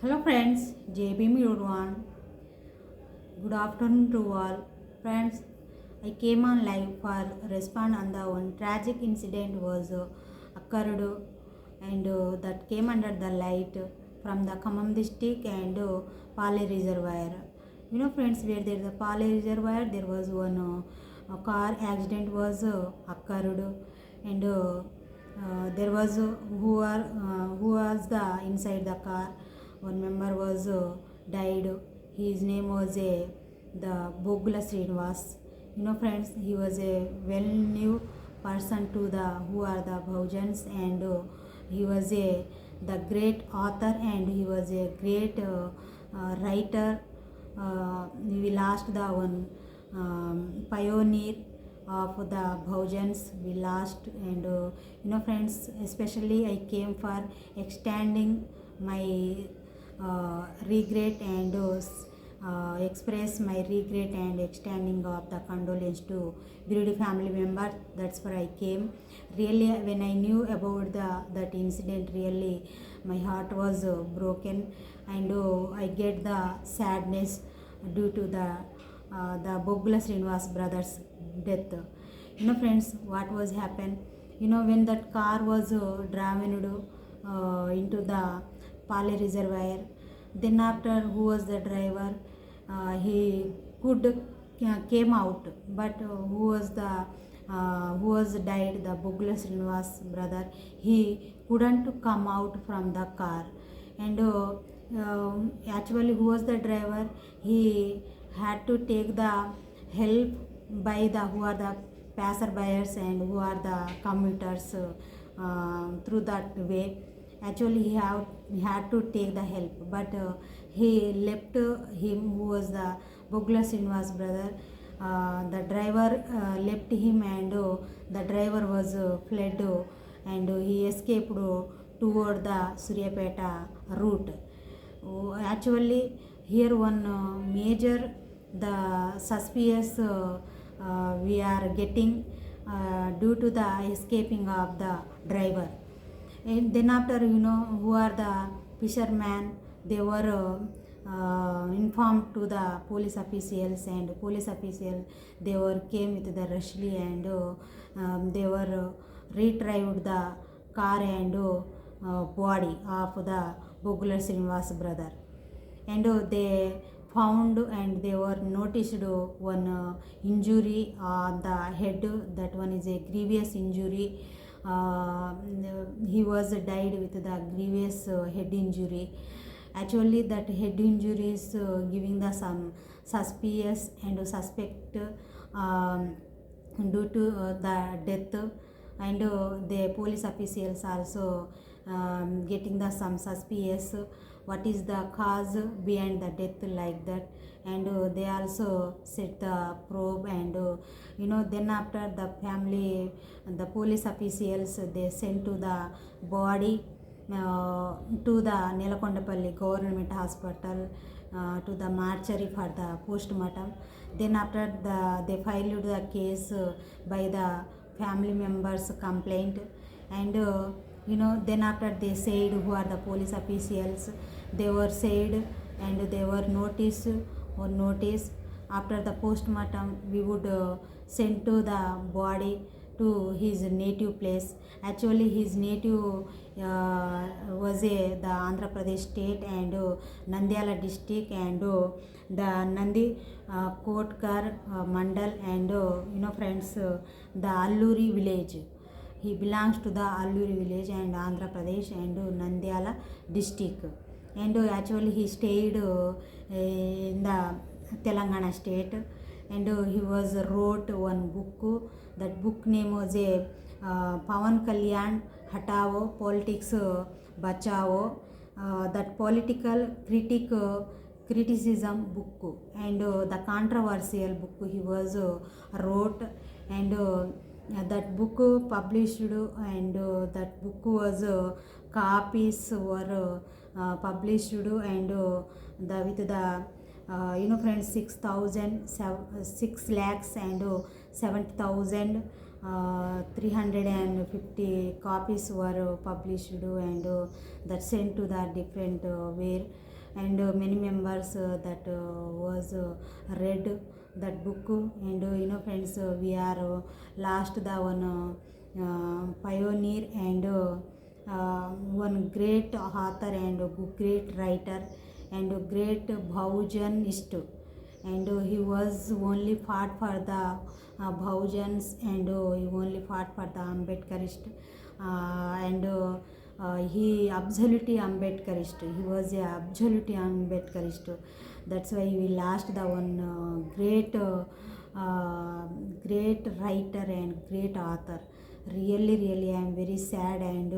Hello friends, JB Mirwan. Good afternoon to all. Friends, I came on live for respond on the one tragic incident was occurred and that came under the light from the Khammam district and Pali Reservoir. Friends, where there is a Pali Reservoir, there was one a car accident was occurred and there was who was the inside the car. One member was died. His name was the Boggula Srinivas. Friends, he was a well-known person to the who are the Bahujans, and he was a the great author, and he was a great writer. We lost the one pioneer of the Bahujans. We lost, and friends, especially I came for extending my regret and express my regret and extending of the condolence to bereaved family member. That's where I came. Really, when I knew about that incident, really my heart was broken, and I get the sadness due to the Boggula Srinivas brothers' death. Friends, what was happened? When that car was driven into the Pali Reservoir. Then after, who was the driver? He could came out, but who was died? The Boggula Srinivas brother. He couldn't come out from the car, and actually, who was the driver? He had to take the help by the who are the passerbyers and who are the commuters through that way. Actually, he had to take the help, but he left him who was the Boggula Srinivas brother. The driver left him, and the driver was fled, and he escaped toward the Suryapeta route. Actually, here one major the suspicious we are getting due to the escaping of the driver. And then after, who are the fishermen, they were informed to the police officials, and police officials they were came with the rushly, and they were retrieved the car and body of the Boggula Srinivas brother, and they found and they were noticed one injury on the head. That one is a grievous injury. uh, he was died with the grievous head injury. Actually, that head injury is giving the some suspicious and suspect due to the death, and the police officials also getting the some suspicious what is the cause behind the death like that, and they also set the probe, and then after the family and the police officials they sent to the body to the Nelakondapalli government hospital, to the mortuary for the postmortem. Then after they filed the case by the family members complaint, and then after they said who are the police officials, they were said and they were notice after the postmortem we would send to the body to his native place. Actually, his native was the Andhra Pradesh state, and Nandyala district, and the Nandi Kotkar Mandal, and friends, the Alluri village. He belongs to the Alluri village and Andhra Pradesh and Nandyala district. And actually, he stayed in the Telangana state, and he was wrote one book. That book name was a Pawan Kalyan Hatao Politics Bachao. That political criticism book, and the controversial book he was wrote, and that book published, and that book was copies were published, and the with the friends 6 lakhs and 70,000 350 copies were published, and that sent to the different where and many members that was read that book. And friends, we are last the one pioneer and one great author and great writer and great Bhahujanist, and he was only fought for the Bahujans, and he only fought for the Ambedkarist, and he absolutely Ambedkarist. He was a absolutely Ambedkarist. That's why we lost the one great writer and great author. Really, I am very sad, and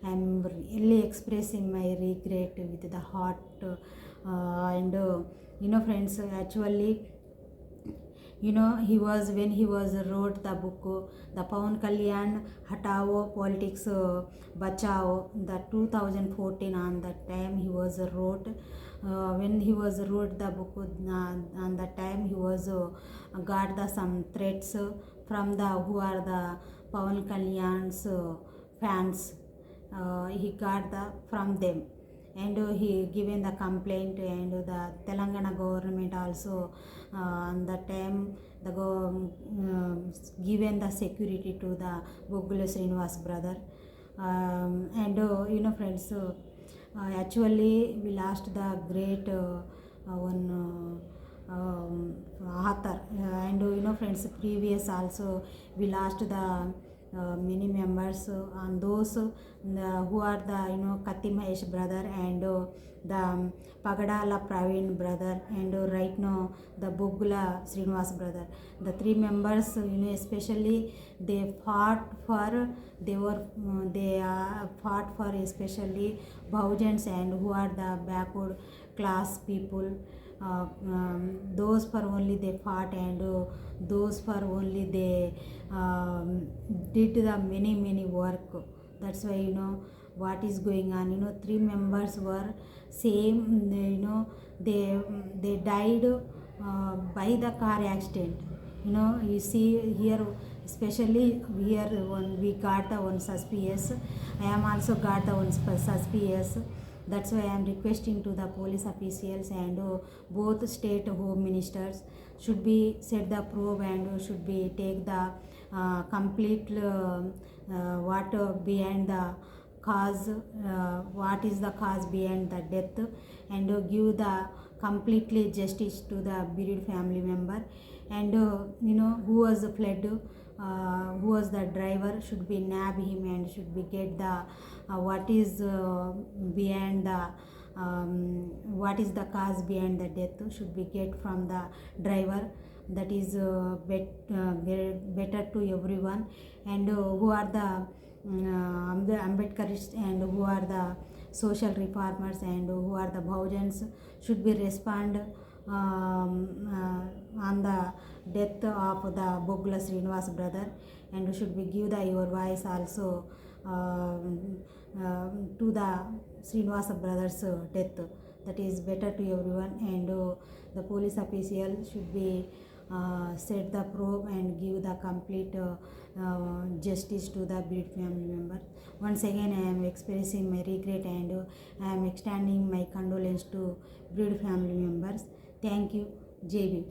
I am really expressing my regret with the heart. And friends, actually, he was, when he was wrote the book, the Pawan Kalyan Hatao Politics Bachao, the 2014, on that time he was wrote. When he was wrote the book, on that time he was got the some threats from the who are the Pawan Kalyan's fans. He got the from them, and he given the complaint, and the Telangana government also on that time the given the security to the Boggula Srinivas brother. And friends, actually we lost the great one author, and friends, previous also we lost the many members on those who are the Katti Mahesh brother, and the Pagadala Praveen brother, and right now the Boggula Srinivas brother. The three members, especially they fought for, they fought for especially Bahujans, and who are the backward class people. Those for only they fought, and those for only they did the many work. That's why what is going on. Three members were same. They died by the car accident. You see here, especially here one we got the one suspicious. I am also got the one suspicious. That's why I am requesting to the police officials and both state home ministers should be set the probe, and should be take the complete what behind the cause, what is the cause behind the death, and give the completely justice to the bereaved family member, and who was fled, who was the driver, should be nab him, and should be get the what is behind the what is the cause behind the death, should be get from the driver. That is better to everyone, and who are the Ambedkarists, and who are the social reformers, and who are the Bahujans, should be respond on the death of the Boggula Srinivas brother, and should be give the your voice also to the Srinivas brothers death. That is better to everyone, and the police official should be set the probe and give the complete justice to the bereaved family member. Once again, I am expressing my regret, and I am extending my condolence to bereaved family members. Thank you. Jai Bhim.